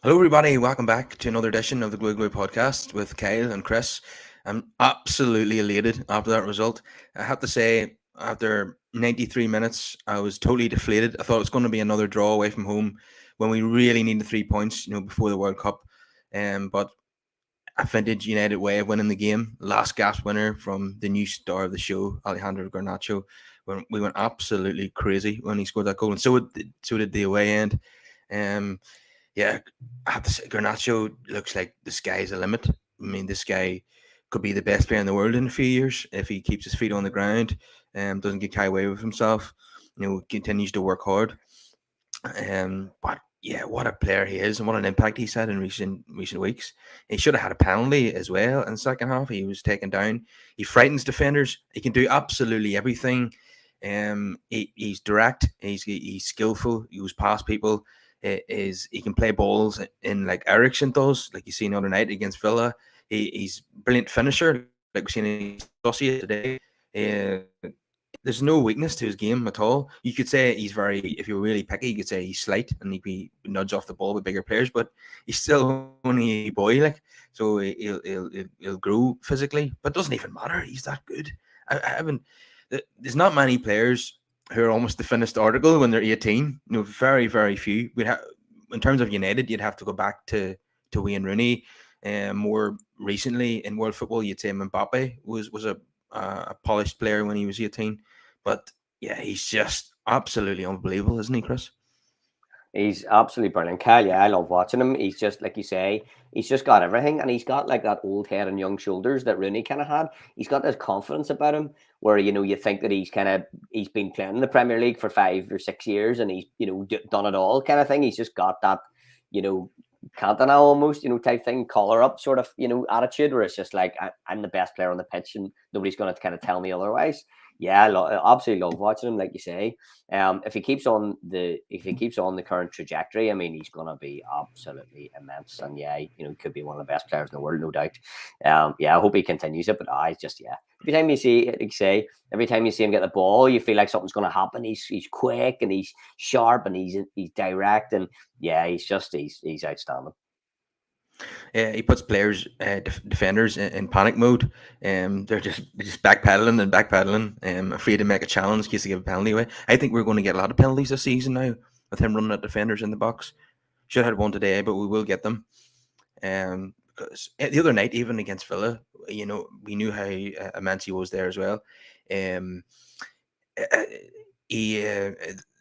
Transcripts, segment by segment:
Hello, everybody. Welcome back to another edition of the Glue Glue podcast with Kyle and Chris. I'm absolutely elated after that result. I have to say, after 93 minutes, I was totally deflated. I thought it was going to be another draw away from home when we really needed 3 points, before the World Cup. But a vintage United way of winning the game. Last gasp winner from the new star of the show, Alejandro Garnacho. When we went absolutely crazy when he scored that goal, and so did the away end. Um, yeah, I have to say, Garnacho looks like the sky's the limit. I mean, this guy could be the best player in the world in a few years if he keeps his feet on the ground, doesn't get carried away with himself, continues to work hard. But yeah, what a player he is, and what an impact he's had in recent weeks. He should have had a penalty as well in the second half. He was taken down. He frightens defenders. He can do absolutely everything. He's direct. He's skillful. He goes past people. He can play balls in like Ericsson does, like you seen the other night against Villa. He's brilliant finisher, like we've seen in Saucy today. There's no weakness to his game at all. You could say he's very, if you're really picky, you could say he's slight and he'd be nudge off the ball with bigger players, but he's still only a boy, like, so he'll grow physically, but it doesn't even matter. He's that good. I haven't. There's not many players who are almost the finished article when they're 18. Very, very few. We'd have, in terms of United, you'd have to go back to Wayne Rooney. More recently in world football, you'd say Mbappe was a polished player when he was 18. But yeah, he's just absolutely unbelievable, isn't he, Chris? He's absolutely brilliant. Kyle, yeah, I love watching him. He's just, like you say, he's just got everything. And he's got like that old head and young shoulders that Rooney kind of had. He's got this confidence about him where, you think that he's been playing in the Premier League for 5 or 6 years and he's, done it all kind of thing. He's just got that, you know, Cantona almost, type thing, collar up sort of, attitude where it's just like, I'm the best player on the pitch and nobody's going to kind of tell me otherwise. Yeah, I absolutely love watching him, like you say. If he keeps on the current trajectory, I mean, he's gonna be absolutely immense, and yeah, could be one of the best players in the world, no doubt. Yeah, I hope he continues it. But I just every time you see him get the ball, you feel like something's gonna happen. He's quick and he's sharp and he's direct, and yeah, he's outstanding. He puts players, defenders in panic mode. They're just backpedaling and backpedaling, afraid to make a challenge in case they give a penalty away. I think we're going to get a lot of penalties this season now with him running at defenders in the box. Should have had one today, but we will get them. Because the other night, even against Villa, we knew how immense he was there as well. Um, uh, he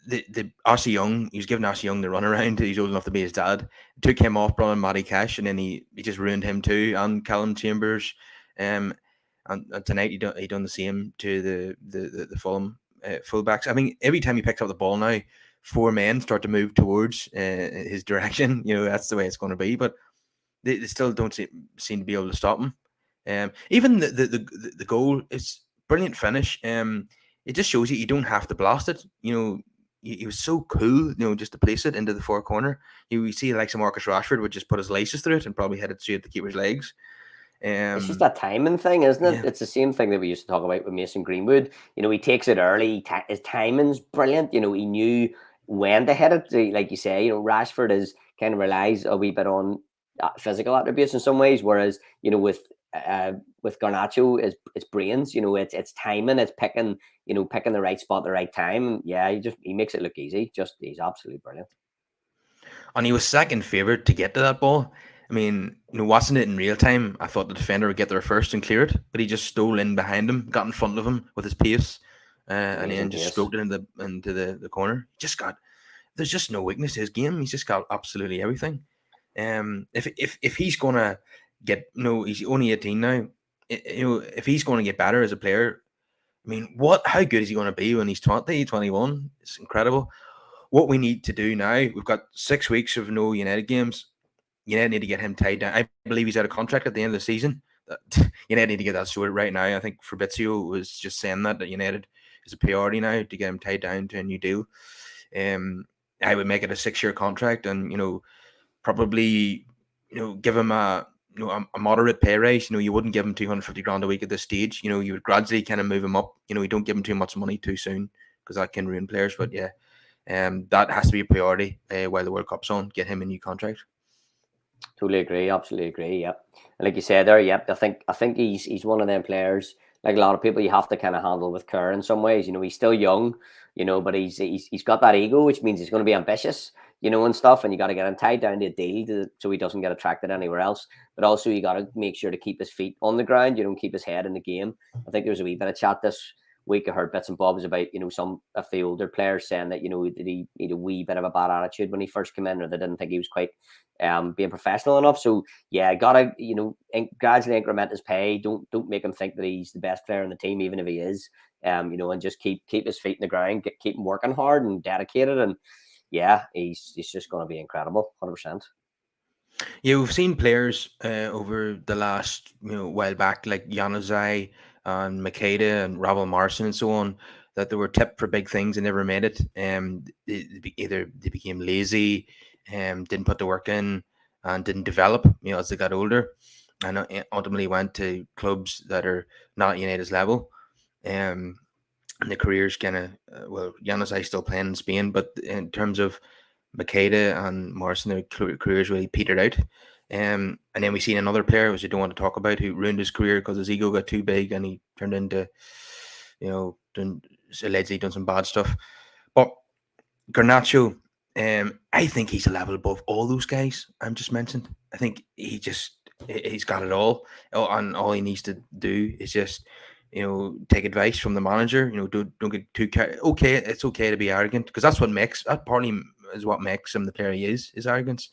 the Ashley Young, he was giving Ashley Young the run around. He's old enough to be his dad. Took him off, brought in Matty Cash, and then he just ruined him too. And Callum Chambers, and tonight he done the same to the Fulham fullbacks. I mean, every time he picks up the ball now, four men start to move towards his direction. That's the way it's going to be. But they still don't seem to be able to stop him. Even the goal is brilliant finish. It just shows you don't have to blast it. He was so cool, just to place it into the far corner. You see, like some Marcus Rashford would just put his laces through it and probably hit it straight at the keeper's legs. It's just Um, that timing thing, isn't it? yeah, It's the same thing that we used to talk about with Mason Greenwood. He takes it early. His timing's brilliant. He knew when to hit it. Like you say, Rashford is kind of relies a wee bit on physical attributes in some ways, whereas with Garnacho, it's brains. It's timing. It's picking the right spot, at the right time. Yeah, he makes it look easy. He's absolutely brilliant. and he was second favourite to get to that ball. I mean, watching it in real time, I thought the defender would get there first and clear it, but he just stole in behind him, got in front of him with his pace, and Amazing then just pace. stroked it into the corner. Just got There's just no weakness to his game. He's just got absolutely everything. If he's gonna get he's only 18 now. If he's going to get better as a player, I mean, how good is he going to be when he's 20, 21? It's incredible. What we need to do now, we've got 6 weeks of no United games. United need to get him tied down. I believe he's out of contract at the end of the season. United need to get that sorted right now. I think Fabrizio was just saying that United is a priority now to get him tied down to a new deal. I would make it a 6-year contract, and probably give him a moderate pay raise. You wouldn't give him 250 grand a week at this stage. You would gradually kind of move him up. You don't give him too much money too soon because that can ruin players. But yeah, that has to be a priority while the World Cup's on. Get him a new contract. Totally agree. Absolutely agree. Yep. And like you said there, yep. I think he's one of them players. Like a lot of people, you have to kind of handle with care in some ways. He's still young, but he's got that ego, which means he's going to be ambitious, and stuff. And you got to get him tied down to a deal so he doesn't get attracted anywhere else. But also, you got to make sure to keep his feet on the ground. Keep his head in the game. I think there was a wee bit of chat this week. I heard bits and bobs about some of the older players saying that did he need a wee bit of a bad attitude when he first came in, or they didn't think he was quite being professional enough. So yeah, gotta gradually increment his pay. Don't make him think that he's the best player on the team, even if he is. And just keep his feet in the ground, keep him working hard and dedicated, and yeah, he's just going to be incredible, 100%. Yeah, we've seen players over the last while back, like Januzaj and Makeda and Ravel Morrison and so on, that they were tipped for big things and never made it. Either they became lazy, didn't put the work in, and didn't develop. As they got older, and ultimately went to clubs that are not United's level. And the careers kind of Januzaj still playing in Spain, but in terms of Makeda and Morrison, their careers really petered out. And then we seen another player, which I don't want to talk about, who ruined his career because his ego got too big and he turned into, doing, allegedly done some bad stuff. But Garnacho, I think he's a level above all those guys I'm just mentioned. I think he's got it all. And all he needs to do is just take advice from the manager. Don't get too okay. It's okay to be arrogant because that partly is what makes him the player he is arrogance.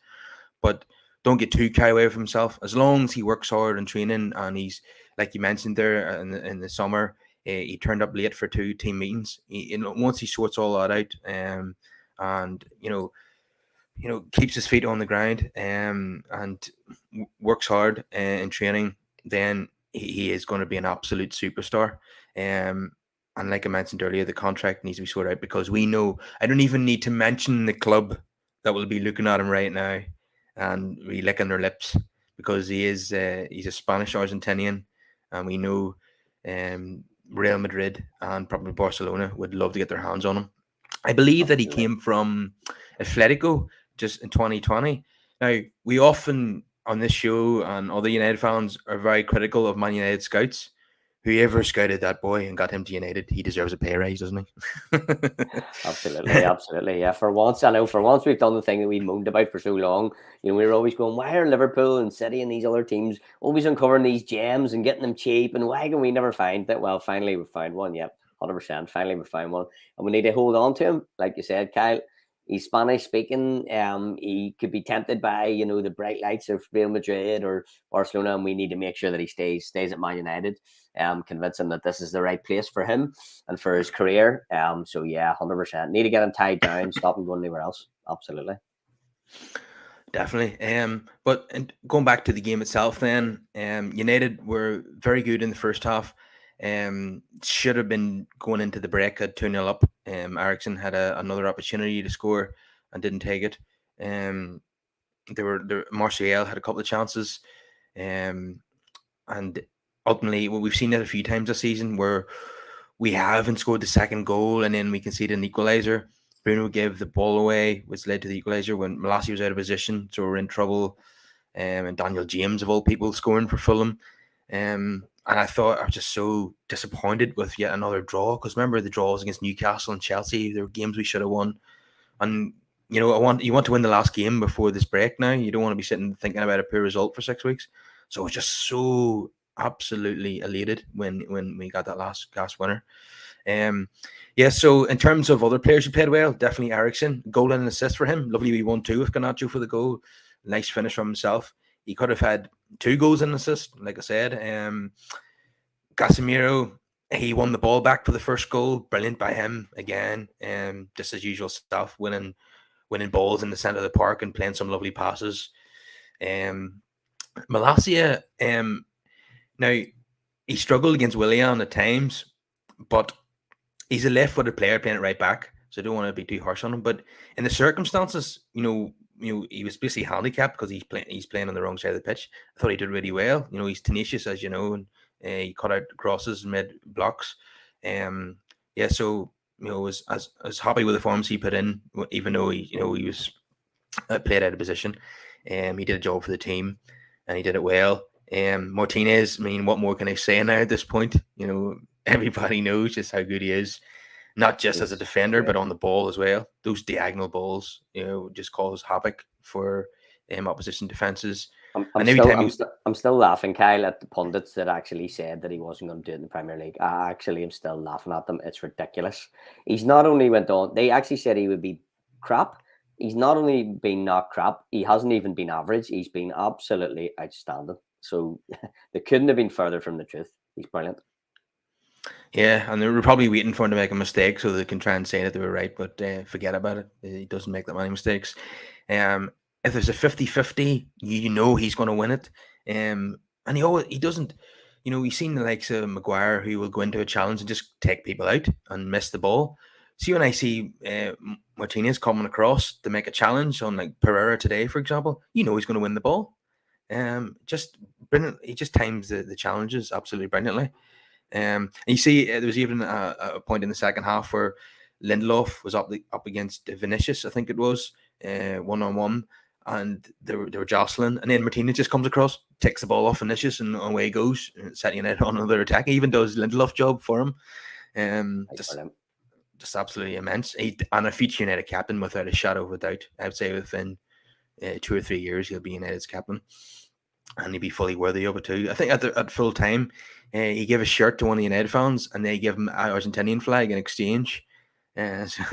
But don't get too carried away with himself. As long as he works hard in training and he's like you mentioned there in the summer, he turned up late for 2 team meetings. Once he sorts all that out, and keeps his feet on the ground, and works hard in training, then he is going to be an absolute superstar. And like I mentioned earlier, the contract needs to be sorted out because we know I don't even need to mention the club that will be looking at him right now and be licking their lips because he's a Spanish Argentinian, and we know Real Madrid and probably Barcelona would love to get their hands on him. I believe that he Absolutely. came from Atletico just in 2020. Now, we often on this show and other United fans are very critical of Man United scouts. Whoever scouted that boy and got him to United, he deserves a pay raise, doesn't he? Absolutely, absolutely. Yeah, for once, I know for once we've done the thing that we moaned about for so long. We were always going, why are Liverpool and City and these other teams always uncovering these gems and getting them cheap? And why can we never find that? Well, finally we found one. Yep, 100%. Finally we found one. And we need to hold on to him. Like you said, Kyle, he's Spanish speaking. He could be tempted by, the bright lights of Real Madrid or Barcelona, and we need to make sure that he stays at Man United. Convince him that this is the right place for him and for his career. So yeah, 100%. Need to get him tied down, stop him going anywhere else. Absolutely. Definitely. But going back to the game itself, then United were very good in the first half. Should have been going into the break at 2-0 up. Ericsson had another opportunity to score and didn't take it. Martial had a couple of chances, and ultimately, we've seen it a few times this season where we haven't scored the second goal and then we conceded an equaliser. Bruno gave the ball away, which led to the equaliser when Malacia was out of position, so we're in trouble. And Daniel James, of all people, scoring for Fulham. And I thought I was just so disappointed with yet another draw because remember the draws against Newcastle and Chelsea, they were games we should have won. And you want to win the last game before this break now. You don't want to be sitting thinking about a poor result for 6 weeks. So I was just so absolutely elated when we got that last winner. Yeah, so in terms of other players who played well, definitely Ericsson, goal and an assist for him. Lovely we 1-2 with Garnacho for the goal. Nice finish from himself. He could have had 2 goals and an assist, like I said. Casemiro, he won the ball back for the first goal. Brilliant by him again. Just as usual stuff, winning balls in the centre of the park and playing some lovely passes. Malacia, now he struggled against Willian at times, but he's a left-footed player playing it right back, so I don't want to be too harsh on him. But in the circumstances, he was basically handicapped because he's playing on the wrong side of the pitch. I thought he did really well. He's tenacious, as you know, and he cut out crosses and made blocks. Yeah, so was as happy with the forms he put in, even though he was played out of position. He did a job for the team, and he did it well. Martinez, I mean, what more can I say now at this point? Everybody knows just how good he is, not just as a He's defender, great. but on the ball as well. Those diagonal balls, just cause havoc for opposition defenses. I'm And every still time I'm you, still I'm still laughing, Kyle, at the pundits that actually said that he wasn't going to do it in the Premier League. I actually am still laughing at them. It's ridiculous. He's not only went on. They actually said he would be crap. He's not only been not crap. He hasn't even been average. He's been absolutely outstanding. So they couldn't have been further from the truth. He's brilliant. yeah, and they were probably waiting for him to make a mistake so they can try and say that they were right, but forget about it. He doesn't make that many mistakes. Um, if there's a 50-50, you know he's going to win it. And he doesn't, we've seen the likes of Maguire who will go into a challenge and just take people out and miss the ball. See, when I see Martinez coming across to make a challenge on like Pereira today, for example, he's going to win the ball. Just brilliant. He just times the challenges absolutely brilliantly. And you see, there was even a point in the second half where Lindelof was up against Vinicius, I think it was, 1-on-1, and they were jostling, and then Martinez just comes across, takes the ball off Vinicius, and away he goes, setting it on another attack. He even does Lindelof's job for him. He's Just brilliant. just absolutely immense. And a future United captain without a shadow of a doubt. I'd say within 2 or 3 years he'll be United's captain, and he'd be fully worthy of it too. I think at full time, he gave a shirt to one of the United fans, and they gave him an Argentinian flag in exchange. So,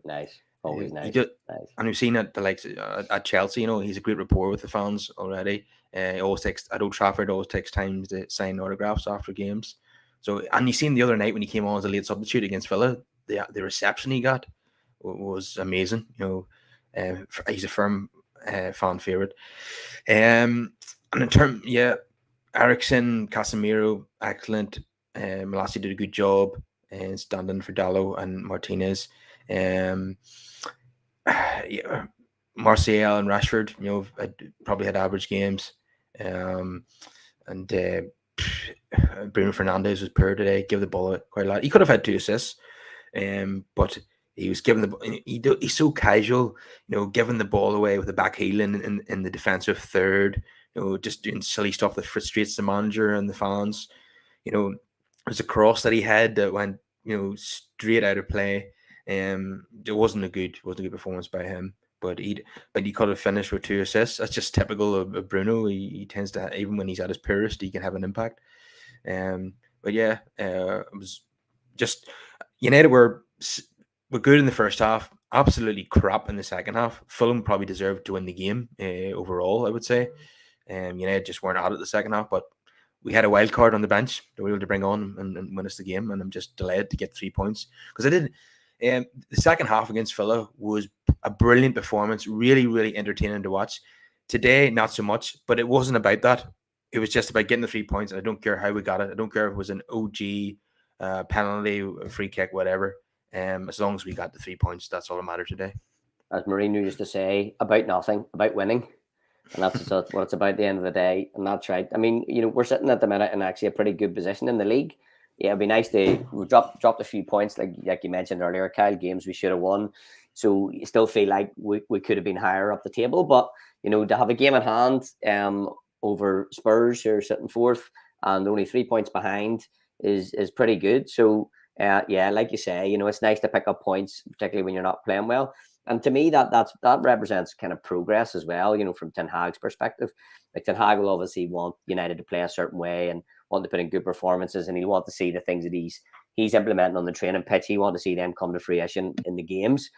Nice. Always he nice. did, Nice. and we've seen it the likes at Chelsea. He's a great rapport with the fans already. He always takes at Old Trafford. Always takes time to sign autographs after games. So, and you seen the other night when he came on as a late substitute against Villa, the reception he got was amazing. He's a firm fan favorite. And in Ericsson, Casemiro, excellent. Malassi did a good job, and standing for Dallo and Martinez. Um, yeah, Martial and Rashford, probably had average games. And Bruno Fernandes was poor today. Give the ball quite a lot. He could have had 2 assists, but he was given he's so casual, giving the ball away with the back heel in the defensive third, just doing silly stuff that frustrates the manager and the fans. There's a cross that he had that went, straight out of play. It wasn't a good performance by him. But he could have finished with 2 assists. That's just typical of Bruno. He tends to, even when he's at his purest, he can have an impact. But yeah, it was just United were good in the first half, absolutely crap in the second half. Fulham probably deserved to win the game overall, I would say. United just weren't out at the second half, but we had a wild card on the bench that we were able to bring on and win us the game, and I'm just delighted to get 3 points because I did. The second half against Villa was a brilliant performance, really, really entertaining to watch. Today, not so much, but it wasn't about that. It was just about getting the 3 points. And I don't care how we got it. I don't care if it was an OG penalty, free kick, whatever. As long as we got the 3 points, that's all that matters today. As Mourinho used to say, about nothing, about winning. And that's what it's about at the end of the day. And that's right. I mean, we're sitting at the minute in actually a pretty good position in the league. Yeah, it'd be nice to dropped a few points, like you mentioned earlier, Kyle, games we should have won. So you still feel like we could have been higher up the table. But, to have a game at hand over Spurs, who are sitting fourth and only 3 points behind, is pretty good. So, yeah, like you say, it's nice to pick up points, particularly when you're not playing well. And to me, that represents kind of progress as well, from Ten Hag's perspective. Like Ten Hag will obviously want United to play a certain way and want to put in good performances, and he'll want to see the things that he's implementing on the training pitch. He want to see them come to fruition in the games.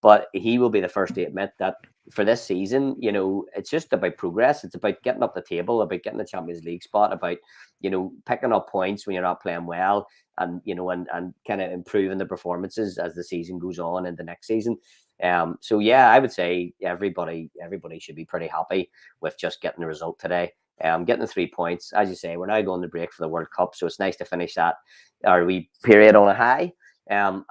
But he will be the first to admit that for this season, it's just about progress. It's about getting up the table, about getting the Champions League spot, about, picking up points when you're not playing well, and and kind of improving the performances as the season goes on in the next season. So yeah, I would say everybody should be pretty happy with just getting the result today. Getting the 3 points, as you say, we're now going to break for the World Cup, so it's nice to finish that our wee period on a high. And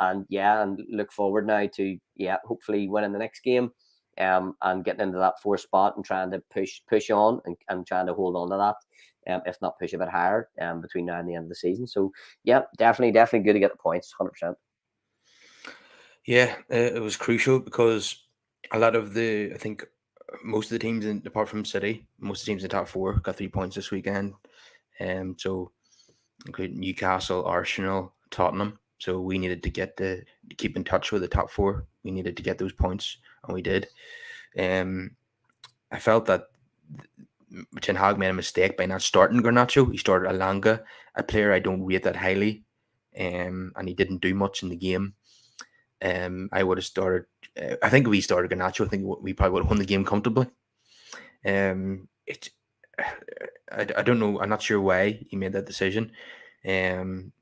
look forward now to hopefully winning the next game, and getting into that fourth spot and trying to push on and trying to hold on to that, if not push a bit higher, between now and the end of the season. So yeah, definitely good to get the points, 100%. Yeah, it was crucial because a lot of I think most of the teams, apart from City, most of the teams in the top four got 3 points this weekend. So including Newcastle, Arsenal, Tottenham. So we needed to keep in touch with the top four. We needed to get those points, and we did. Um, I felt that Ten Hag made a mistake by not starting Garnacho. He started Alanga, a player I don't rate that highly, and he didn't do much in the game. I would have started. I think if we started Garnacho, I think we probably would have won the game comfortably. It, I don't know. I'm not sure why he made that decision. Um,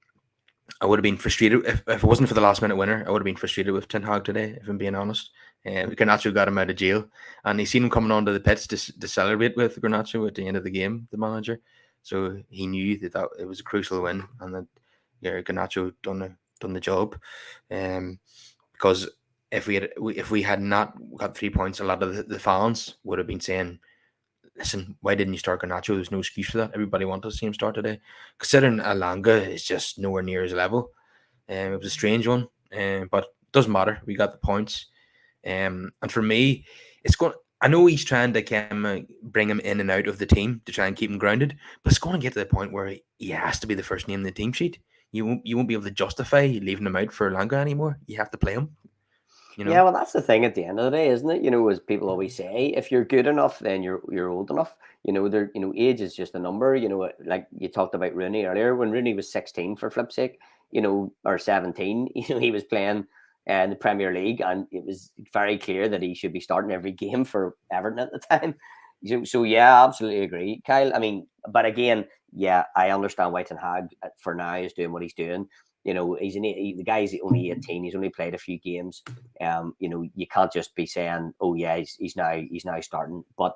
I would have been frustrated if it wasn't for the last minute winner. I would have been frustrated with Ten Hag today, if I'm being honest. Garnacho got him out of jail, and he seen him coming onto the pitch to celebrate with Garnacho at the end of the game, the manager. So he knew that it was a crucial win, and that Garnacho done the job. Because if we had not got 3 points, a lot of the fans would have been saying, listen, why didn't you start Garnacho? There's no excuse for that. Everybody wanted to see him start today. Considering Alanga is just nowhere near his level. It was a strange one, but it doesn't matter. We got the points. And for me, it's going. I know he's trying to bring him in and out of the team to try and keep him grounded, but it's going to get to the point where he has to be the first name in the team sheet. You won't be able to justify leaving him out for Alanga anymore. You have to play him. You Yeah, know. well, that's the thing at the end of the day, isn't it? As people always say, if you're good enough, then you're old enough. Age is just a number. Like you talked about Rooney earlier, when Rooney was 16, for flip's sake, or 17, he was playing in the Premier League, and it was very clear that he should be starting every game for Everton at the time. So yeah, absolutely agree, Kyle. I mean, but again, yeah, I understand why Ten Hag for now is doing what he's doing. The guy's only 18. He's only played a few games. You can't just be saying, "Oh yeah, he's now starting." But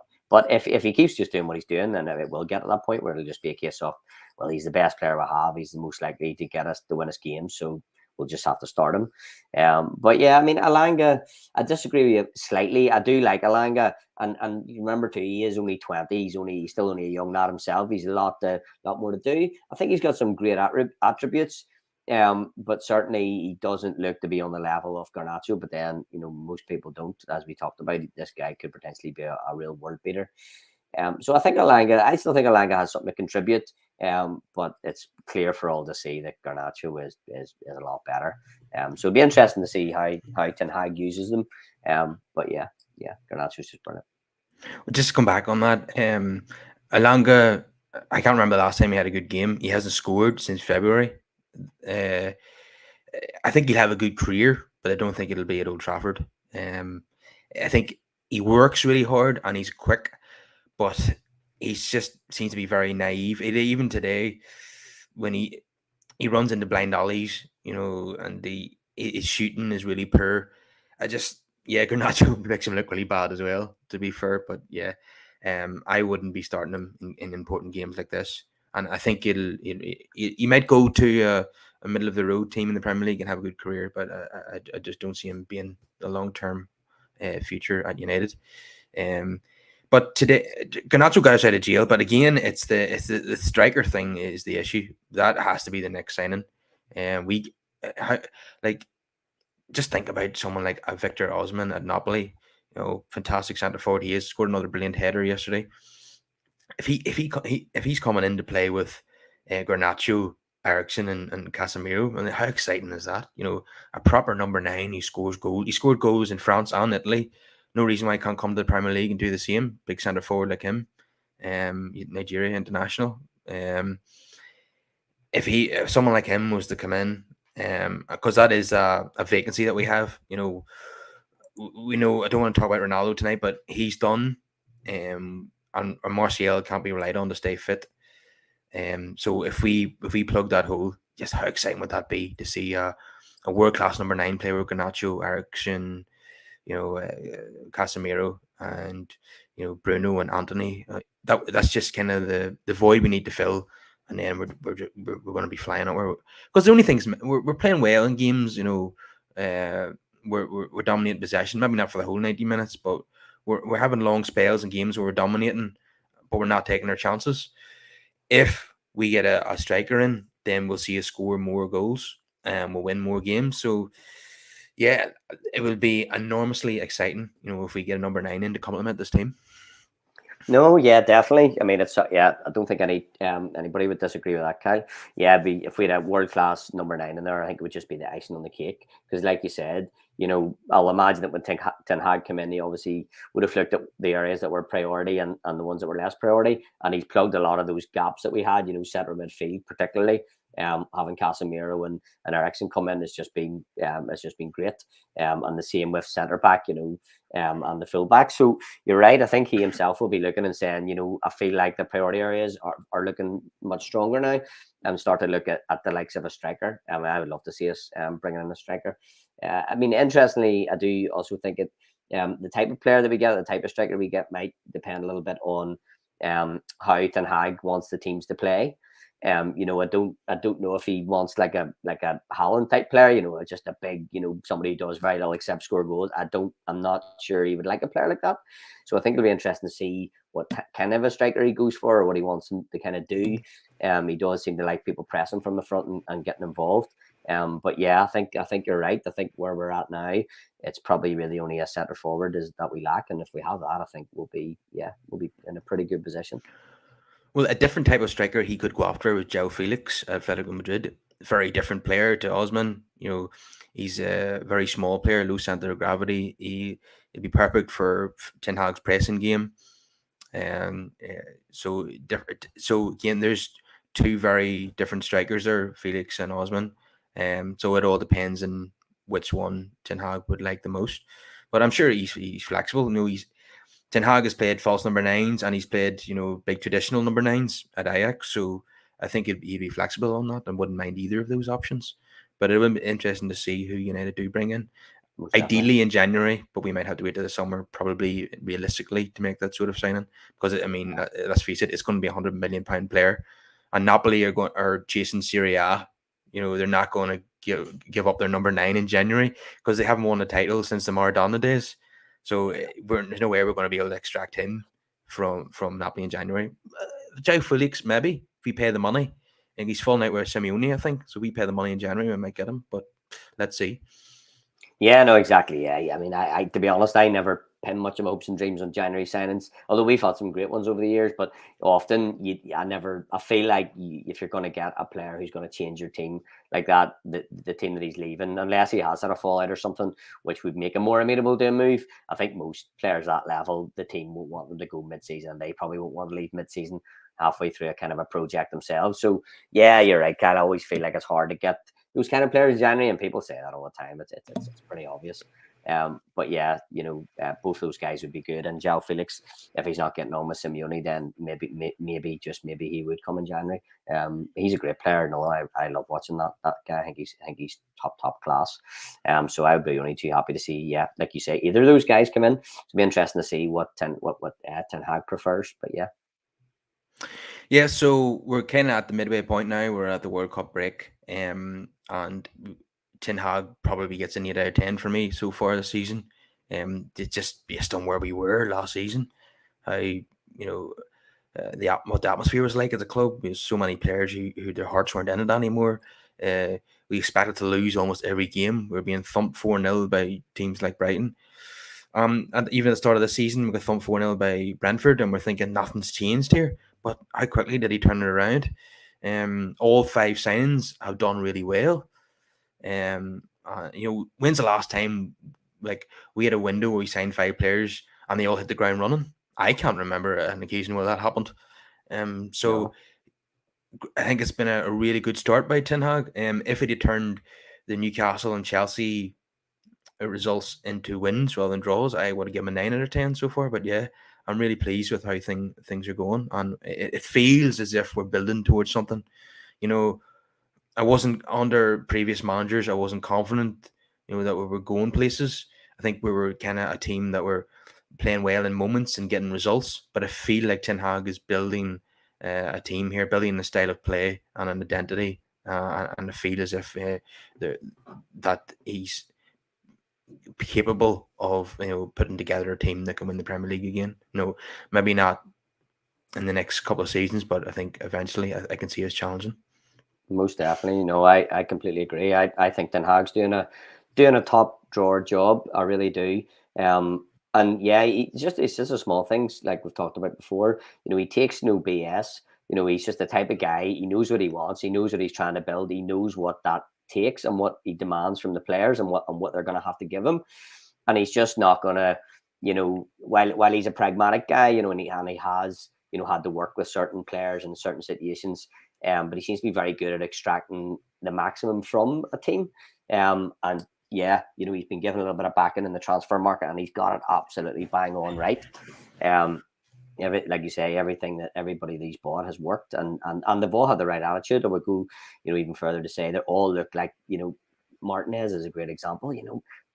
if he keeps just doing what he's doing, then it will get to that point where it'll just be a case of, well, he's the best player we have. He's the most likely to get us to win us games, so we'll just have to start him. But yeah, I mean, Alanga, I disagree with you slightly. I do like Alanga, and remember too, he is only 20. He's still only a young lad himself. He's a lot more to do. I think he's got some great attributes. But certainly he doesn't look to be on the level of Garnacho. But then, most people don't. As we talked about, this guy could potentially be a real world beater. So I still think Alanga has something to contribute. But it's clear for all to see that Garnacho is a lot better. So it'd be interesting to see how Ten Hag uses them. But yeah, Garnacho's just brilliant. Just to come back on that, Alanga, I can't remember the last time he had a good game. He hasn't scored since February. Uh, I think he'll have a good career, but I don't think it'll be at Old Trafford. I think he works really hard and he's quick, but he just seems to be very naive. Even today, when he runs into blind alleys, and his shooting is really poor. Garnacho makes him look really bad as well, to be fair. But yeah, I wouldn't be starting him in important games like this. And I think he might go to a middle of the road team in the Premier League and have a good career, but I just don't see him being a long term future at United. But today, Garnacho got us out of jail. But again, it's the striker thing is the issue. That has to be the next signing. And like just think about someone like a Victor Osman at Napoli. Fantastic centre forward. He has scored another brilliant header yesterday. If he's coming in to play with Garnacho, Ericsson, and Casemiro, I mean, how exciting is that? A proper number 9 who scores goals. He scored goals in France and Italy. No reason why he can't come to the Premier League and do the same. Big centre forward like him. Nigeria international. If someone like him was to come in, because that is a vacancy that we have. We know I don't want to talk about Ronaldo tonight, but he's done. And Martial can't be relied on to stay fit. So if we plug that hole, just how exciting would that be to see a world class number 9 player with Garnacho, Ericsson, Casemiro, and Bruno and Anthony. That's just kind of the void we need to fill, and then we're going to be flying out. Because the only things we're playing well in games, we're dominating possession. Maybe not for the whole 90 minutes, but we're having long spells in games where we're dominating, but we're not taking our chances. If we get a striker in, then we'll see us score more goals and we'll win more games. So Yeah, it will be enormously exciting, if we get a number 9 in to complement this team. No, yeah, definitely. I mean, it's yeah. I don't think anybody would disagree with that, Kyle. Yeah, if we had a world class number 9 in there, I think it would just be the icing on the cake. Because, like you said, I'll imagine that when Ten Hag came in, he obviously would have looked at the areas that were priority and the ones that were less priority, and he's plugged a lot of those gaps that we had. Centre midfield, particularly. Having Casemiro and Ericsson come in has just been great. And the same with centre back, and the full back. So you're right. I think he himself will be looking and saying, I feel like the priority areas are looking much stronger now, and start to look at the likes of a striker. I would love to see us bringing in a striker. I mean, interestingly, I do also think the type of player that we get, the type of striker we get, might depend a little bit on how Ten Hag wants the teams to play. I don't know if he wants like a Haaland type player, just a big, somebody who does very little except score goals. I'm not sure he would like a player like that. So I think it'll be interesting to see what kind of a striker he goes for, or what he wants him to kind of do. He does seem to like people pressing from the front and getting involved. But yeah, I think you're right. I think where we're at now, it's probably really only a centre forward is that we lack, and if we have that, I think we'll be in a pretty good position. Well, a different type of striker he could go after was João Felix at Atletico Madrid. Very different player to Osman. He's a very small player, low center of gravity. He'd be perfect for Ten Hag's pressing game. So different. So again, there's two very different strikers there, Felix and Osman. So it all depends on which one Ten Hag would like the most. But I'm sure he's flexible. Ten Hag has played false number 9s, and he's played, big traditional number 9s at Ajax. So I think he'd be flexible on that and wouldn't mind either of those options. But it would be interesting to see who United do bring in. Most definitely. Ideally in January, but we might have to wait till the summer, probably realistically, to make that sort of signing. Because I mean, let's face it, it's going to be £100 million player, and Napoli are chasing Serie A. They're not going to give up their number 9 in January because they haven't won a title since the Maradona days. So there's no way we're going to be able to extract him from Napoli in January. João Felix, maybe if we pay the money. And he's falling out with Simeone, I think. So we pay the money in January, we might get him. But let's see. Yeah, no, exactly. Yeah. I mean, I to be honest, I never pin much of my hopes and dreams on January signings. Although we've had some great ones over the years, but often I feel like if you're going to get a player who's going to change your team like that, the team that he's leaving, unless he has had a fallout or something, which would make him more amenable to a move. I think most players at that level, the team won't want them to go mid-season. They probably won't want to leave mid-season halfway through a kind of a project themselves. So yeah, you're right. I always feel like it's hard to get those kind of players in January, and people say that all the time. It's pretty obvious. But yeah, both those guys would be good. And João Felix, if he's not getting on with Simeone, then maybe he would come in January. He's a great player. No, I love watching that guy. I think he's top class. So I would be only too happy to see, yeah, like you say, either of those guys come in. It'll be interesting to see what Ten Hag prefers. But yeah. Yeah, so we're kind of at the midway point now. We're at the World Cup break, and Ten Hag probably gets an 8 out of 10 for me so far this season. It's just based on where we were last season, how what the atmosphere was like at the club. There's so many players who their hearts weren't in it anymore. We expected to lose almost every game. We were being thumped 4-0 by teams like Brighton. And even at the start of the season, we got thumped 4-0 by Brentford, and we're thinking nothing's changed here. But how quickly did he turn it around? All 5 signings have done really well. When's the last time like we had a window where we signed 5 players and they all hit the ground running? I can't remember an occasion where that happened. So I think it's been a really good start by Ten Hag. If it had turned the Newcastle and Chelsea results into wins rather than draws, I would have given a 9 out of 10 so far. But yeah, I'm really pleased with how things are going, and it feels as if we're building towards something. I wasn't under previous managers. I wasn't confident, that we were going places. I think we were kind of a team that were playing well in moments and getting results. But I feel like Ten Hag is building a team here, building a style of play and an identity, and I feel as if that he's capable of putting together a team that can win the Premier League again. Maybe not in the next couple of seasons, but I think eventually I can see us challenging. Most definitely. I completely agree. I think Ten Hag's doing doing a top drawer job. I really do. And yeah, it's just a small things like we've talked about before. He takes no BS. He's just the type of guy. He knows what he wants. He knows what he's trying to build. He knows what that takes and what he demands from the players and what they're going to have to give him. And he's just not going to, while he's a pragmatic guy, and he has had to work with certain players in certain situations. But he seems to be very good at extracting the maximum from a team. And yeah, he's been given a little bit of backing in the transfer market, and he's got it absolutely bang on right. Um, like you say, everything that everybody that he's bought has worked, and they've all had the right attitude. I would go, even further to say they all look like, Martinez is a great example.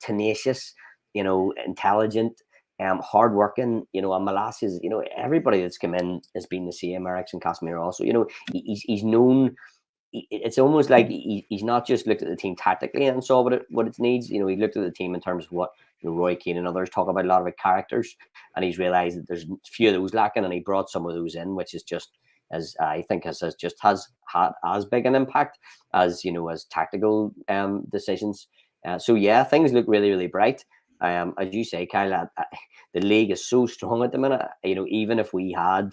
Tenacious, intelligent, hardworking. And Molasses. Everybody that's come in has been the same. Ericsson, Casemiro also. He's known. It's almost like he's not just looked at the team tactically and saw what it needs. He looked at the team in terms of what Roy Keane and others talk about a lot of characters, and he's realised that there's a few of those lacking, and he brought some of those in, which is just as I think has had as big an impact as as tactical decisions. So yeah, things look really really bright. As you say, Kyle, the league is so strong at the minute. Even if we had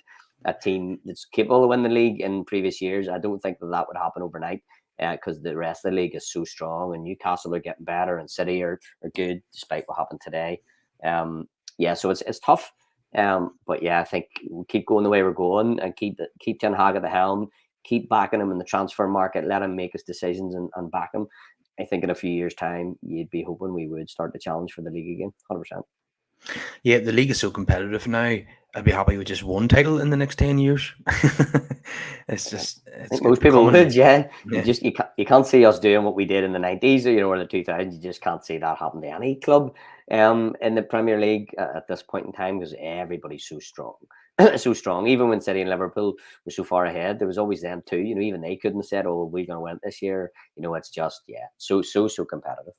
a team that's capable of winning the league in previous years, I don't think that would happen overnight because the rest of the league is so strong, and Newcastle are getting better, and City are good despite what happened today. Yeah, so it's tough. But yeah, I think we'll keep going the way we're going and keep Ten Hag at the helm, keep backing him in the transfer market, let him make his decisions and back him. I think in a few years' time, you'd be hoping we would start the challenge for the league again, 100%. Yeah, the league is so competitive now. I'd be happy with just one title in the next 10 years. It's I just think it's most people becoming would, yeah. yeah. You can't see us doing what we did in the 90s, or the 2000s. You just can't see that happen to any club in the Premier League at this point in time because everybody's so strong. So strong. Even when City and Liverpool were so far ahead, there was always them too. Even they couldn't have said, "Oh, we're going to win this year." It's just so competitive.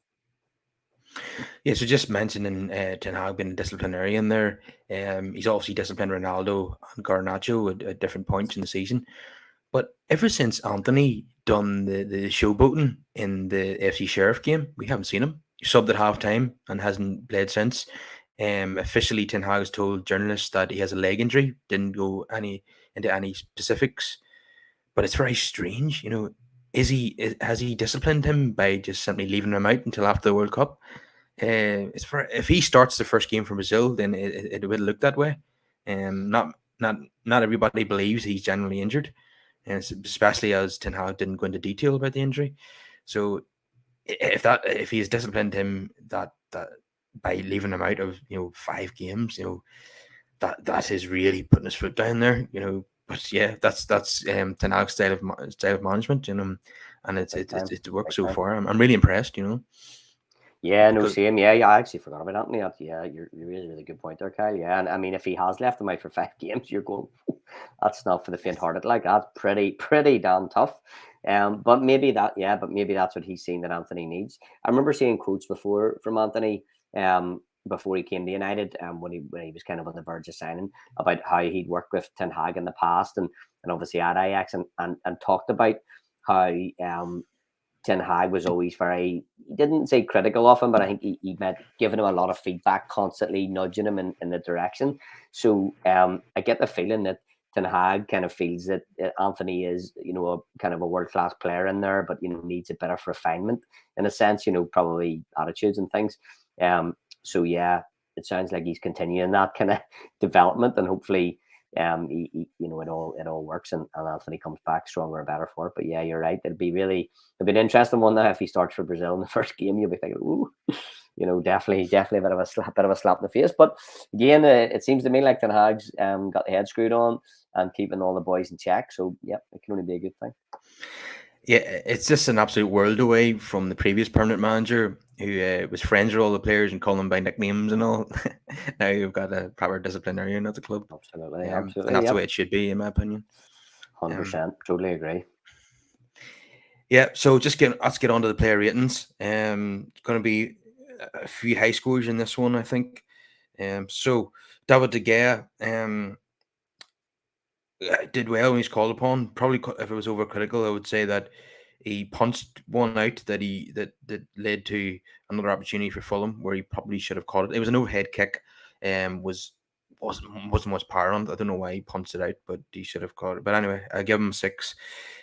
Yeah, so just mentioning Ten Hag being a disciplinarian there, he's obviously disciplined Ronaldo and Garnacho at different points in the season. But ever since Anthony done the showboating in the FC Sheriff game, we haven't seen him. He subbed at half time and hasn't played since. Officially, Ten Hag has told journalists that he has a leg injury. Didn't go into any specifics, but it's very strange. Has he disciplined him by just simply leaving him out until after the World Cup? If he starts the first game for Brazil, then it will look that way. Not everybody believes he's genuinely injured, and especially as Ten Hag didn't go into detail about the injury. So if he's disciplined him that by leaving him out of 5 games, that is really putting his foot down there. But yeah, that's Ten Hag's style of management, and Big time. it works Big so time. far. I'm really impressed, Yeah, no, because same. Yeah, I actually forgot about Anthony. Yeah, you're really, really good point there, Kyle. Yeah, and I mean, if he has left him out for 5 games, you're going, that's not for the faint-hearted. Like that's pretty damn tough. But maybe that's what he's seen that Anthony needs. I remember seeing quotes before from Anthony, before he came to United, when he was kind of on the verge of signing, about how he'd worked with Ten Hag in the past, and obviously at Ajax, and talked about how Ten Hag was always he didn't say critical of him, but I think he meant giving him a lot of feedback, constantly nudging him in the direction. So I get the feeling that Ten Hag kind of feels that Anthony is, a kind of a world-class player in there, but, needs a bit of refinement in a sense, probably attitudes and things. So yeah, it sounds like he's continuing that kind of development, and hopefully it all works, and Anthony comes back stronger and better for it. But yeah, you're right. It'll be an interesting one now if he starts for Brazil in the first game. You'll be thinking, ooh, definitely a bit of a slap in the face. But again, it seems to me like Ten Hag's got the head screwed on and keeping all the boys in check. So yeah, it can only be a good thing. yeah, it's just an absolute world away from the previous permanent manager who was friends with all the players and calling them by nicknames and all. Now you've got a proper disciplinarian at the club, Absolutely, and absolutely, that's the way yep, it should be, in my opinion. 100%, totally agree. Yeah, so let's get on to the player ratings. Going to be a few high scores in this one, I think. So David De Gea did well when he's called upon. Probably if it was overcritical, I would say that he punched one out that led to another opportunity for Fulham where he probably should have caught it. It was an overhead kick, was wasn't much power on it. I don't know why he punched it out, but he should have caught it. But anyway, I give him 6.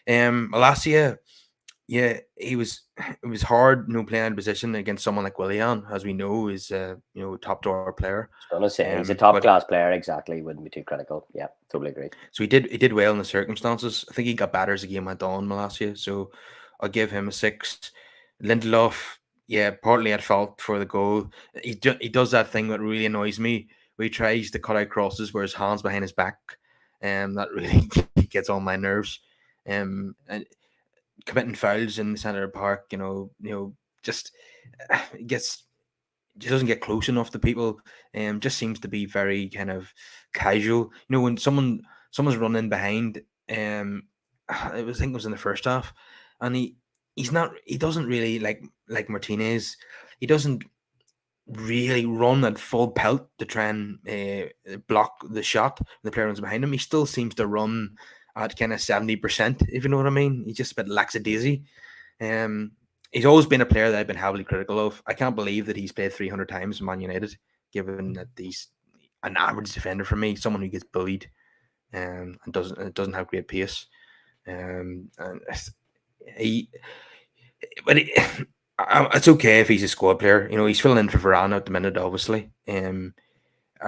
Malacia, yeah, he was. It was hard, playing in position against someone like Willian, as we know, is top drawer player. I was going to say he's a But top class player. Exactly, wouldn't be too critical. Yeah, totally agree. so he did well in the circumstances. I think he got better as the game went on, Malacia. So I'll give him a 6. Lindelof, yeah, partly at fault for the goal. He does that thing that really annoys me, where he tries to cut out crosses where his hands behind his back, and that really gets on my nerves. And committing fouls in the centre of the park, just gets just doesn't get close enough to people. Just seems to be very kind of casual. When someone's running behind, I think it was in the first half, and he doesn't really like Martinez. He doesn't really run at full pelt to try and block the shot. The player runs behind him. He still seems to run at kind of 70%, if you know what I mean. He's just a bit lackadaisy. Um, he's always been a player that I've been heavily critical of. I can't believe that he's played 300 times in Man United, given that he's an average defender for me, someone who gets bullied, and doesn't have great pace. And he, but it's okay if he's a squad player. He's filling in for Varane at the minute, obviously.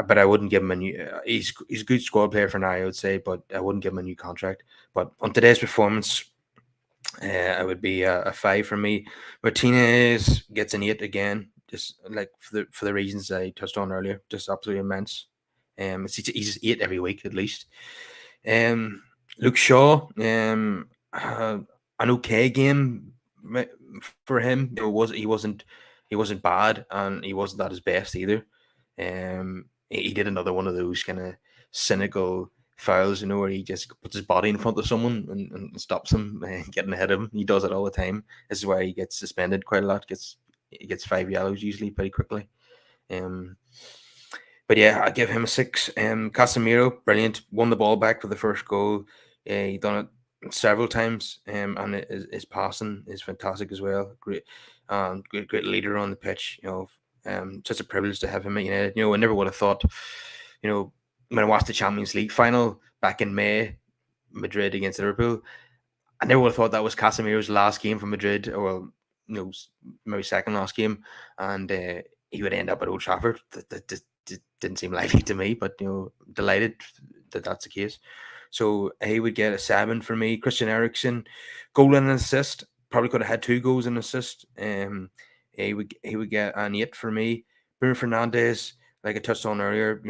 But I wouldn't give him a new. He's a good squad player for now, I would say, but I wouldn't give him a new contract. But on today's performance, it would be a 5 for me. Martinez gets an 8 again, just like for the reasons I touched on earlier. Just absolutely immense. He's 8 every week at least. Luke Shaw, an okay game for him. He wasn't bad, and he wasn't at his best either. He did another one of those kind of cynical fouls, where he just puts his body in front of someone and stops them getting ahead of him. He does it all the time. This is why he gets suspended quite a lot. He gets 5 yellows usually pretty quickly. Um, but yeah, I give him a 6. Casemiro, brilliant. Won the ball back for the first goal. He done it several times. And his passing is fantastic as well. Great leader on the pitch. Such a privilege to have him at United. I never would have thought. When I watched the Champions League final back in May, Madrid against Liverpool, I never would have thought that was Casemiro's last game for Madrid, or maybe second last game, and he would end up at Old Trafford. That didn't seem likely to me, but delighted that that's the case. So he would get a 7 for me. Christian Eriksen, goal and an assist. Probably could have had 2 goals and assist. He would get an 8 for me. Bruno Fernandes, like I touched on earlier,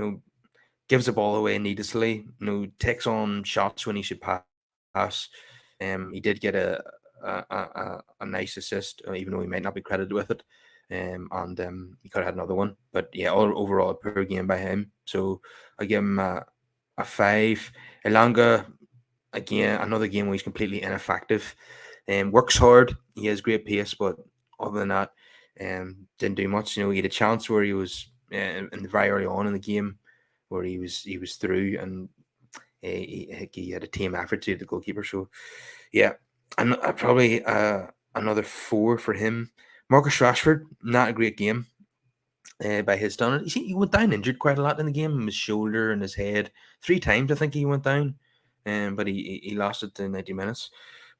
gives the ball away needlessly. Takes on shots when he should pass. He did get a nice assist, even though he might not be credited with it. And he could have had another one. But yeah, overall a poor game by him. So I give him a 5. Elanga, again, another game where he's completely ineffective. Works hard. He has great pace, but other than that, didn't do much. He had a chance where he was very early on in the game, where he was through, and he had a team effort to the goalkeeper. So yeah, and probably another 4 for him. Marcus Rashford, not a great game by his standard. He went down injured quite a lot in the game. His shoulder and his head 3 times, I think he went down, but he lost it in 90 minutes.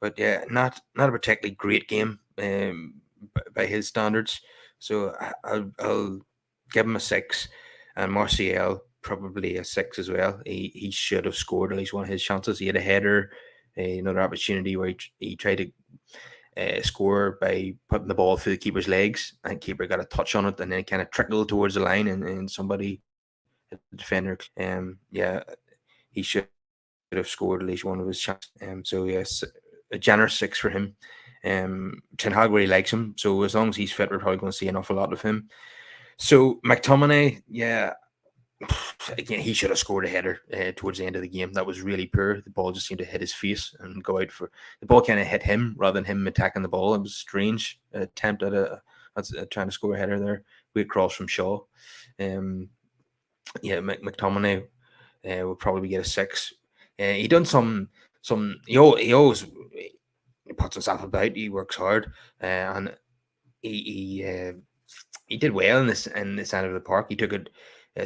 But yeah, not a particularly great game by his standards. So I'll give him a 6, and Martial probably a 6 as well. He should have scored at least one of his chances. He had a header, another opportunity where he tried to score by putting the ball through the keeper's legs, and keeper got a touch on it, and then it kind of trickled towards the line, and somebody, the defender, yeah, he should have scored at least one of his chances. So yes, a generous 6 for him. Ten Hag really likes him, so as long as he's fit, we're probably going to see an awful lot of him. So McTominay, yeah, again, he should have scored a header towards the end of the game. That was really poor. The ball just seemed to hit his face and go out for the ball. Kind of hit him rather than him attacking the ball. It was a strange attempt at trying to score a header there. Great cross from Shaw. Yeah, McTominay will probably get a 6. He done some. He always puts himself about. He works hard, and he he, uh, he did well in the center of the park. He took it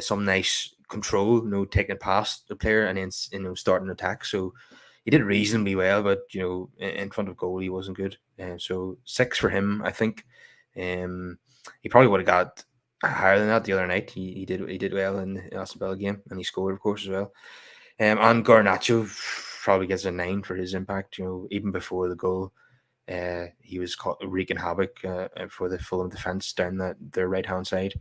some nice control, taking past the player and then starting attack. So he did reasonably well, but in front of goal he wasn't good. So 6 for him, I think. He probably would have got higher than that the other night. He did well in the Aston Villa game, and he scored, of course, as well. And Garnacho probably gets a 9 for his impact. Even before the goal, he was wreaking havoc for the Fulham defense down their right hand side.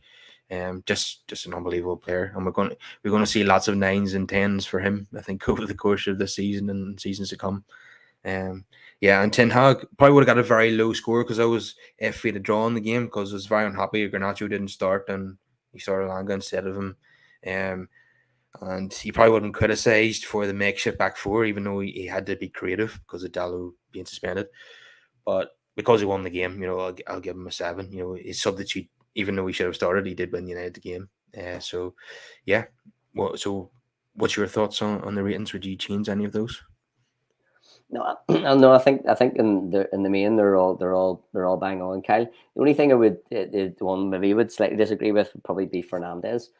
Just an unbelievable player, and we're going to see lots of 9s and 10s for him, I think, over the course of the season and seasons to come. Yeah, and Ten Hag probably would have got a very low score because I was if he'd have drawn the game because I was very unhappy Garnacho didn't start and he started Langa instead of him. And he probably wouldn't been criticised for the makeshift back four, even though he had to be creative because of Dallo being suspended. But because he won the game, I'll give him a 7. His substitute, even though he should have started, he did win United the game. So, yeah. So what's your thoughts on the ratings? Would you change any of those? No, I think in the main they're all bang on, Kyle. The only thing I would the one maybe would slightly disagree with would probably be Fernandez.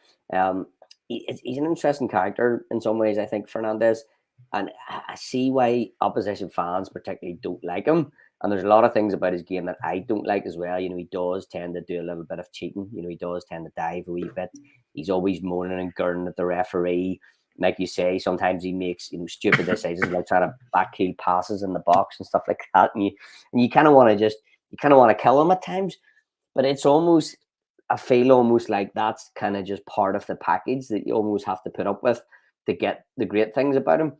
He's an interesting character in some ways. I think Fernandez, and I see why opposition fans particularly don't like him. And there's a lot of things about his game that I don't like as well. He does tend to do a little bit of cheating. He does tend to dive a wee bit. He's always moaning and gurning at the referee. Like you say, sometimes he makes stupid decisions like trying to backheel passes in the box and stuff like that. And you kind of want to kill him at times. But it's almost, I feel almost like that's kind of just part of the package that you almost have to put up with to get the great things about him.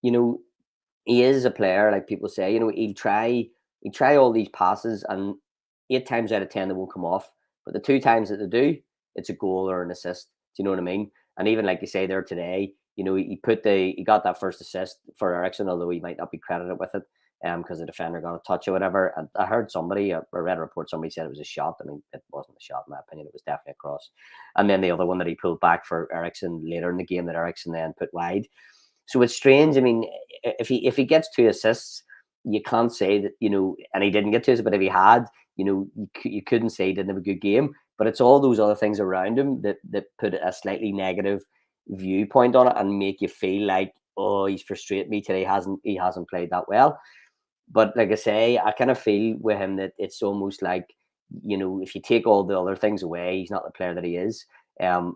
He is a player, like people say, he'll try all these passes and 8 times out of 10 they won't come off. But the 2 times that they do, it's a goal or an assist. Do you know what I mean? And even like you say there today, he got that first assist for Ericsson, although he might not be credited with it because the defender got a touch or whatever. And I heard I read a report, somebody said it was a shot. I mean, it wasn't a shot in my opinion. It was definitely a cross. And then the other one that he pulled back for Ericsson later in the game that Ericsson then put wide. So it's strange. I mean, if he gets 2 assists, you can't say that, and he didn't get 2, but if he had, you couldn't say he didn't have a good game. But it's all those other things around him that put a slightly negative viewpoint on it and make you feel like, oh, he's frustrated me today. He hasn't played that well. But like I say, I kind of feel with him that it's almost like, if you take all the other things away, he's not the player that he is. And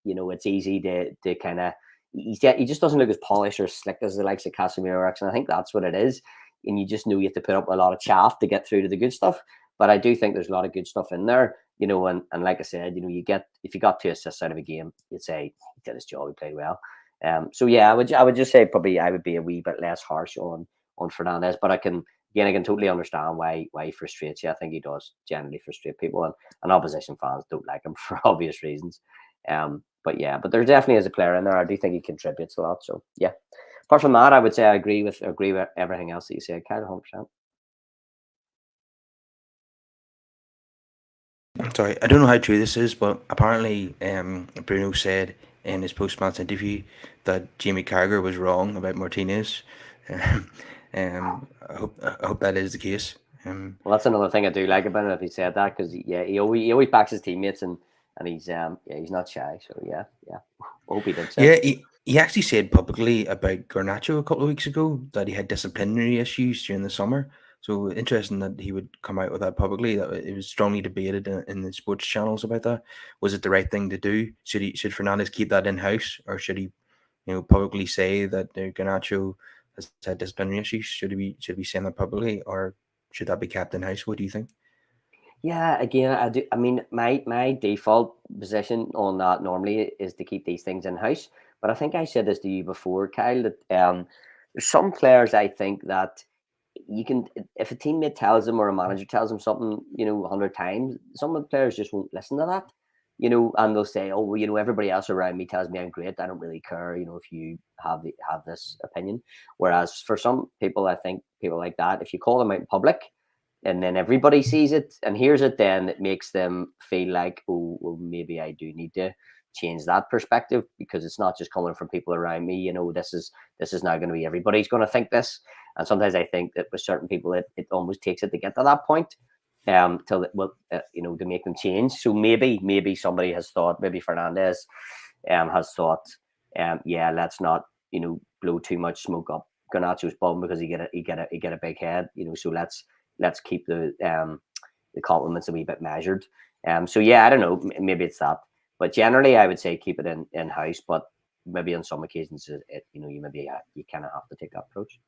it's easy to kind of, he just doesn't look as polished or slick as the likes of Casemiro. And I think that's what it is. And you just know you have to put up a lot of chaff to get through to the good stuff. But I do think there's a lot of good stuff in there, and like I said, if you got 2 assists out of a game, you'd say he did his job, he played well. So yeah, I would just say probably I would be a wee bit less harsh on Fernandez, but I can totally understand why he frustrates you. I think he does generally frustrate people, and opposition fans don't like him for obvious reasons. But there definitely is a player in there. I do think he contributes a lot. So yeah. Apart from that, I would say I agree with everything else that you said, Kyle, 100%. Sorry, I don't know how true this is, but apparently Bruno said in his post-match interview that Jamie Carragher was wrong about Martinez. I hope that is the case. Well, that's another thing I do like about him if he said that, because he always backs his teammates and he's he's not shy. So yeah, I hope he did say. Yeah, he actually said publicly about Garnacho a couple of weeks ago that he had disciplinary issues during the summer. So interesting that he would come out with that publicly. That it was strongly debated in the sports channels about that. Was it the right thing to do? Should Fernandez keep that in house, or should he, publicly say that Garnacho has had disciplinary issues? Should he be saying that publicly, or should that be kept in house? What do you think? Yeah, again, I do. I mean, my default position on that normally is to keep these things in house. But I think I said this to you before, Kyle, that there's some players I think that you can, if a teammate tells them or a manager tells them something, 100 times, some of the players just won't listen to that, and they'll say, oh, well, everybody else around me tells me I'm great. I don't really care, if you have this opinion. Whereas for some people, I think people like that, if you call them out in public, and then everybody sees it and hears it, then it makes them feel like, oh, well, maybe I do need to change that perspective, because it's not just coming from people around me. This is now going to be, everybody's going to think this. And sometimes I think that with certain people, it almost takes it to get to that point, till to make them change. So maybe somebody has thought, maybe Fernandez, has thought, yeah, let's not, blow too much smoke up Garnacho's bum, because he get a big head, so let's keep the compliments a wee bit measured. So yeah, I don't know, maybe it's that, but generally I would say keep it in house. But maybe on some occasions, you kind of have to take that approach.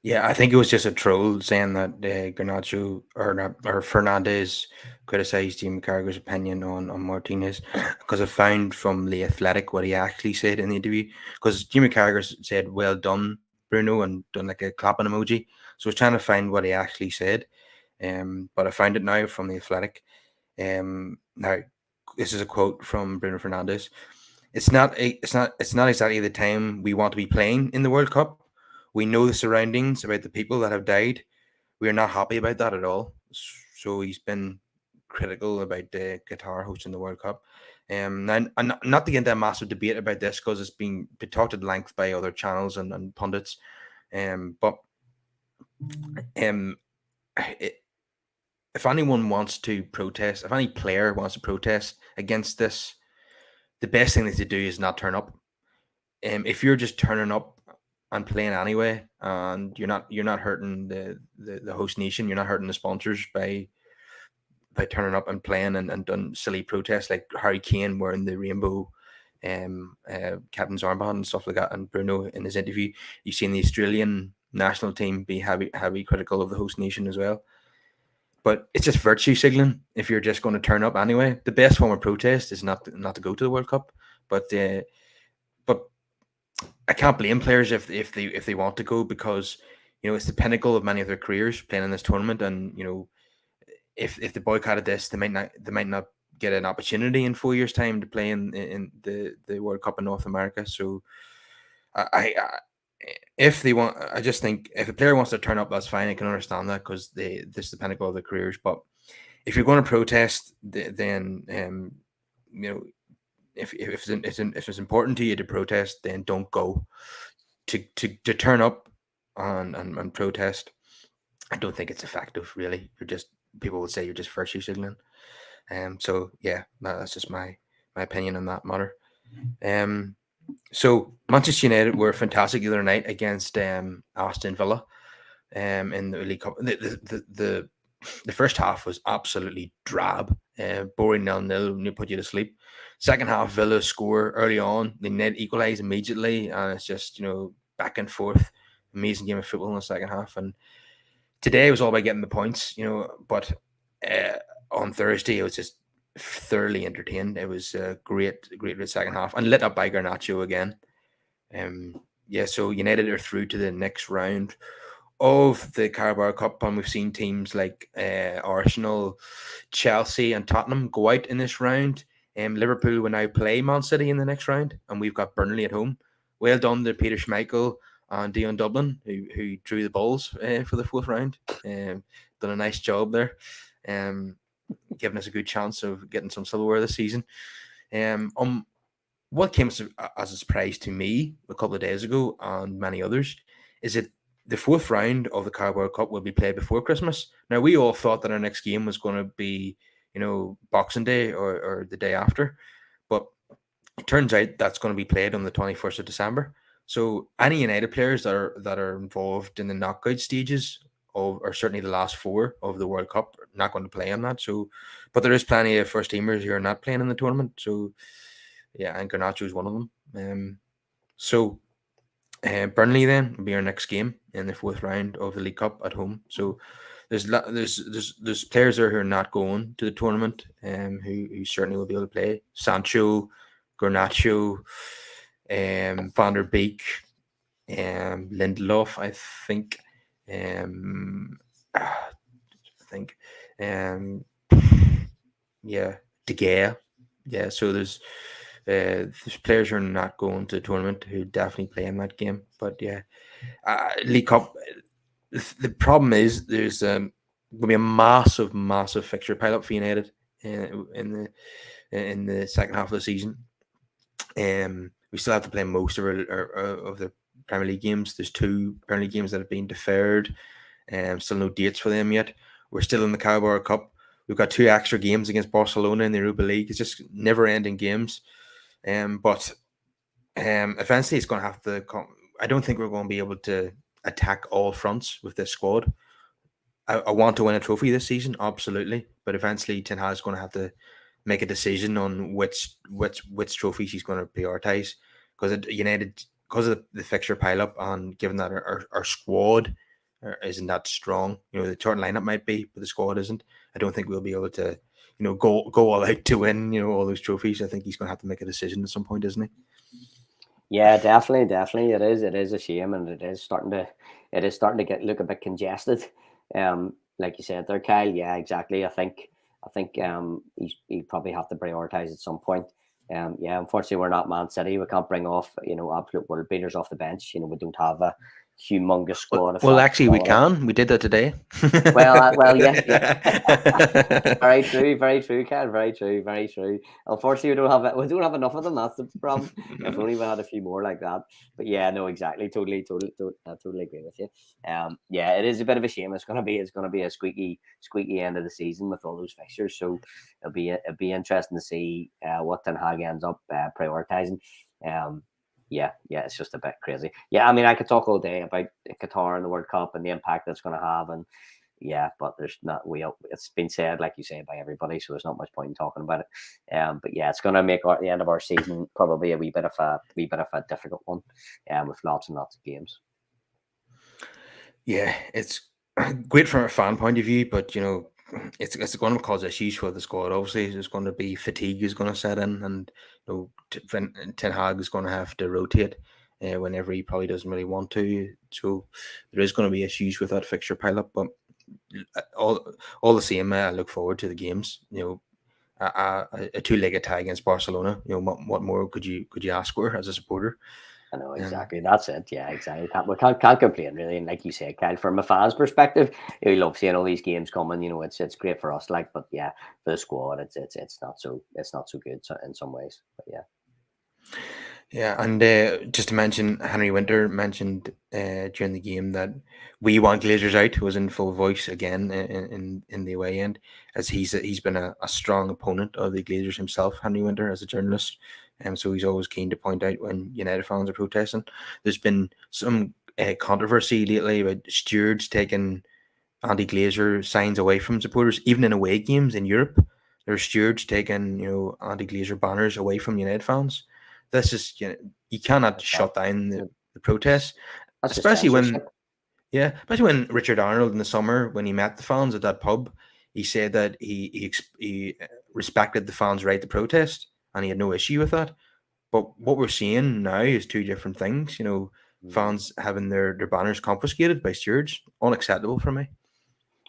Yeah, I think it was just a troll saying that Garnacho or not, or Fernandez criticized Jimmy Carragher's opinion on Martinez, because I found from the Athletic what he actually said in the interview. Because Jimmy Carragher said "Well done, Bruno," and done like a clapping emoji. So I was trying to find what he actually said, but I found it now from the Athletic. Now this is a quote from Bruno Fernandez. It's not exactly the time we want to be playing in the World Cup. We know the surroundings about the people that have died. We are not happy about that at all. So he's been critical about Qatar hosting the World Cup. Now, and not to get into a massive debate about this, because it's been talked at length by other channels and pundits. But um, it, if anyone wants to protest, if any player wants to protest against this, the best thing they to do is not turn up. If you're just turning up and playing anyway, and you're not hurting the host nation, you're not hurting the sponsors by turning up and playing and done silly protests like Harry Kane wearing the rainbow captain's armband and stuff like that, and Bruno in his interview. You've seen the Australian national team be heavy critical of the host nation as well. But it's just virtue signaling if you're just going to turn up anyway. The best form of protest is not to go to the World Cup, but I can't blame players if they want to go, because it's the pinnacle of many of their careers playing in this tournament, and if they boycotted this, they might not get an opportunity in 4 years' time to play in the World Cup in North America. So I if they want, I just think if a player wants to turn up, that's fine. I can understand that, because this is the pinnacle of their careers. But if you're going to protest, then you know if it's important to you to protest, then don't go. To turn up and protest, I don't think it's effective. Really, people will say you're just virtue signaling. So yeah, that's just my opinion on that matter. Um, so Manchester United were fantastic the other night against Aston Villa. In the League Cup, the first half was absolutely drab, boring 0-0, and put you to sleep. Second half, Villa score early on, they net equalise immediately, and it's just back and forth. Amazing game of football in the second half, and today was all about getting the points, But on Thursday, it was just thoroughly entertained. It was a great second half, and lit up by Garnacho again. Yeah, so United are through to the next round of the Carabao Cup, and we've seen teams like Arsenal, Chelsea, and Tottenham go out in this round. Liverpool will now play Man City in the next round, and we've got Burnley at home. Well done to Peter Schmeichel and Dion Dublin, who drew the balls for the fourth round. Done a nice job there, giving us a good chance of getting some silverware this season. What came as a surprise to me a couple of days ago and many others is that the fourth round of the Carabao Cup will be played before Christmas. Now, we all thought that our next game was going to be, Boxing Day or the day after, but it turns out that's going to be played on the 21st of December. So any United players that are involved in the knockout stages or certainly the last four of the World Cup are not going to play on that. So, but there is plenty of first teamers who are not playing in the tournament. So, yeah, and Garnacho is one of them. So Burnley then will be our next game in the fourth round of the League Cup at home. So there's players there who are not going to the tournament, who certainly will be able to play. Sancho, Garnacho, Van der Beek, Lindelof, I think. I think, yeah, De Gea. Yeah, so there's players who are not going to the tournament who definitely play in that game. But yeah, League Cup. The problem is there's going to be a massive fixture pile up for United in the second half of the season. We still have to play most of the Premier League games. There's 2 Premier League games that have been deferred. Still no dates for them yet. We're still in the Carabao Cup. We've got 2 extra games against Barcelona in the Europa League. It's just never-ending games. But eventually it's going to have to come. I don't think we're going to be able to attack all fronts with this squad. I want to win a trophy this season, absolutely. But eventually Ten Hag's going to have to make a decision on which trophies he's going to prioritise. Because United, because of the fixture pile up, and given that our squad isn't that strong, the starting lineup might be, but the squad isn't. I don't think we'll be able to, go all out to win, all those trophies. I think he's going to have to make a decision at some point, isn't he? Yeah, definitely. It is a shame, and it is starting to look a bit congested. Like you said there, Kyle. Yeah, exactly. I think he probably have to prioritize at some point. Yeah, unfortunately, we're not Man City. We can't bring off absolute world beaters off the bench. We don't have a humongous squad of Well, flat actually, we quality. can. We did that today. Well, yeah. Very true, Ken. Very true. Unfortunately, we don't have enough of them. That's the problem. If only we had a few more like that. But yeah, no, exactly. Totally I totally agree with you. Yeah, it is a bit of a shame. It's gonna be a squeaky end of the season with all those fixtures. So it'll be interesting to see what Ten Hag ends up prioritizing. Yeah, it's just a bit crazy. Yeah, I mean, I could talk all day about Qatar and the World Cup and the impact that's going to have, and yeah, but there's not. It's been said, like you say, by everybody, so there's not much point in talking about it. But yeah, it's going to make the end of our season probably a wee bit of a difficult one, with lots and lots of games. Yeah, it's great from a fan point of view, but it's going to cause issues for the squad. Obviously, there's going to be fatigue is going to set in, and Ten Hag is going to have to rotate whenever he probably doesn't really want to. So there is going to be issues with that fixture pileup, but all the same, I look forward to the games. A 2-legged tie against Barcelona. What more could you ask for as a supporter? I know exactly. That's it. Yeah, exactly. We can't complain really. And like you say, Kyle, from a fan's perspective, we love seeing all these games coming. It's great for us. But yeah, for the squad, it's not so good in some ways. But yeah. Yeah, and just to mention, Henry Winter mentioned during the game that "We Want Glazers Out" was in full voice again in the away end, as he's been a strong opponent of the Glazers himself, Henry Winter, as a journalist, and so he's always keen to point out when United fans are protesting. There's been some controversy lately about stewards taking anti-Glazer signs away from supporters, even in away games in Europe. There are stewards taking anti-Glazer banners away from United fans. This is you cannot shut down the protests, That's just especially censorship. especially when Richard Arnold in the summer, when he met the fans at that pub, he said that he respected the fans' right to protest and he had no issue with that. But what we're seeing now is two different things. Fans having their banners confiscated by stewards, unacceptable for me.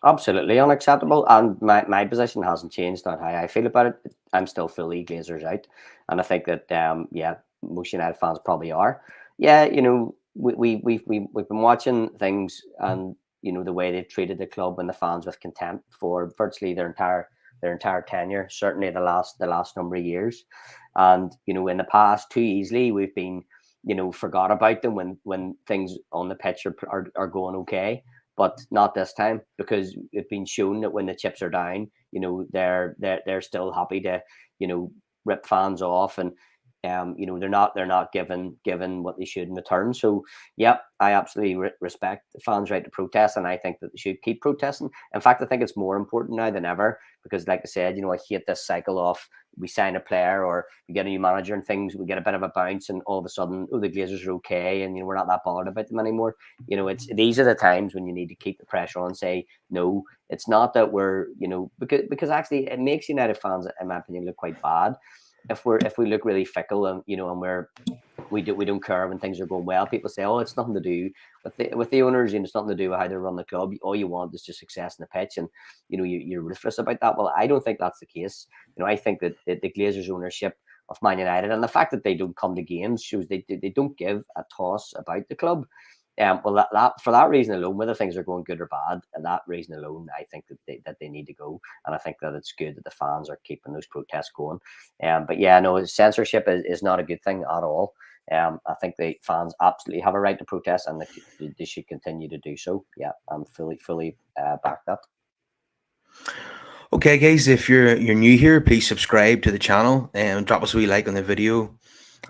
Absolutely unacceptable. And my position hasn't changed on how I feel about it. I'm still fully Glazers out. And I think that, yeah, most United fans probably are. Yeah, we've been watching things and, the way they've treated the club and the fans with contempt for virtually their entire tenure, certainly the last number of years. And, in the past, too easily, we've been, forgot about them when things on the pitch are going okay. But not this time, because it's been shown that when the chips are down, they're still happy to, rip fans off, and they're not given what they should in return. So yeah, I absolutely respect the fans' right to protest, and I think that they should keep protesting. In fact, I think it's more important now than ever, because like I said, I hate this cycle of we sign a player or we get a new manager and things, we get a bit of a bounce, and all of a sudden, the Glazers are okay, and we're not that bothered about them anymore. These are the times when you need to keep the pressure on and say, no, it's not that we're, because actually it makes United fans, in my opinion, look quite bad if we look really fickle, and and we don't care when things are going well. People say, oh, it's nothing to do with the owners, it's nothing to do with how they run the club. All you want is just success in the pitch, and you're ruthless about that. Well, I don't think that's the case. I think that the Glazers' ownership of Man United, and the fact that they don't come to games, shows they don't give a toss about the club. Well, that for that reason alone, whether things are going good or bad, and that reason alone, I think that they need to go, and I think that it's good that the fans are keeping those protests going. But yeah, no, censorship is not a good thing at all. I think the fans absolutely have a right to protest, and they should continue to do so. Yeah, I'm fully back that. Okay, guys, if you're new here, please subscribe to the channel and drop us a wee like on the video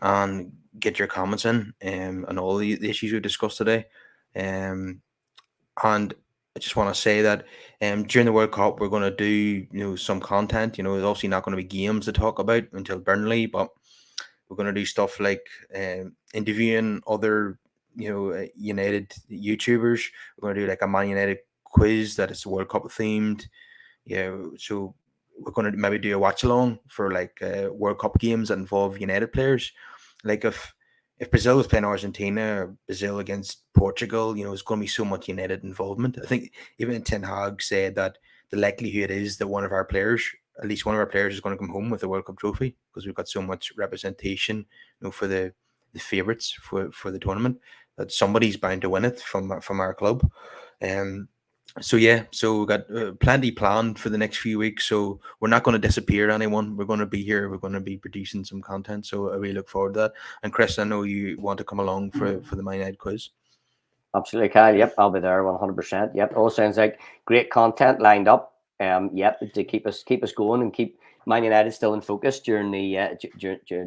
and get your comments in on all the issues we discussed today. Um, and I just want to say that during the World Cup, we're going to do some content. There's obviously not going to be games to talk about until Burnley, but we're going to do stuff like interviewing other United YouTubers. We're going to do like a Man United quiz that is World Cup themed. Yeah, so we're going to maybe do a watch along for like World Cup games that involve United players. Like if Brazil was playing Argentina or Brazil against Portugal, it's going to be so much United involvement. I think even Ten Hag said that the likelihood is that one of our players, at least one of our players, is going to come home with a World Cup trophy because we've got so much representation, for the favourites for the tournament, that somebody's bound to win it from our club. So yeah, so we've got plenty planned for the next few weeks. So we're not going to disappear, anyone. We're going to be here. We're going to be producing some content. So I really look forward to that. And Chris, I know you want to come along for the My Night quiz. Absolutely, Kyle. Yep, I'll be there 100%. Yep, all sounds like great content lined up. Yep, to keep us going and keep Man United still in focus during the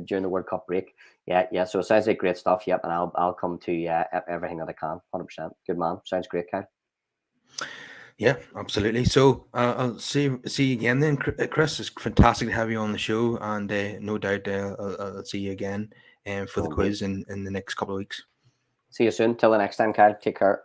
during the World Cup break. Yeah. So it sounds like great stuff. Yep, and I'll come to everything that I can. 100%. Good man. Sounds great, Kyle. Yeah, absolutely. So I'll see you again then, Chris. It's fantastic to have you on the show, and no doubt I'll see you again for the quiz in the next couple of weeks. See you soon. Till the next time, Kyle. Take care.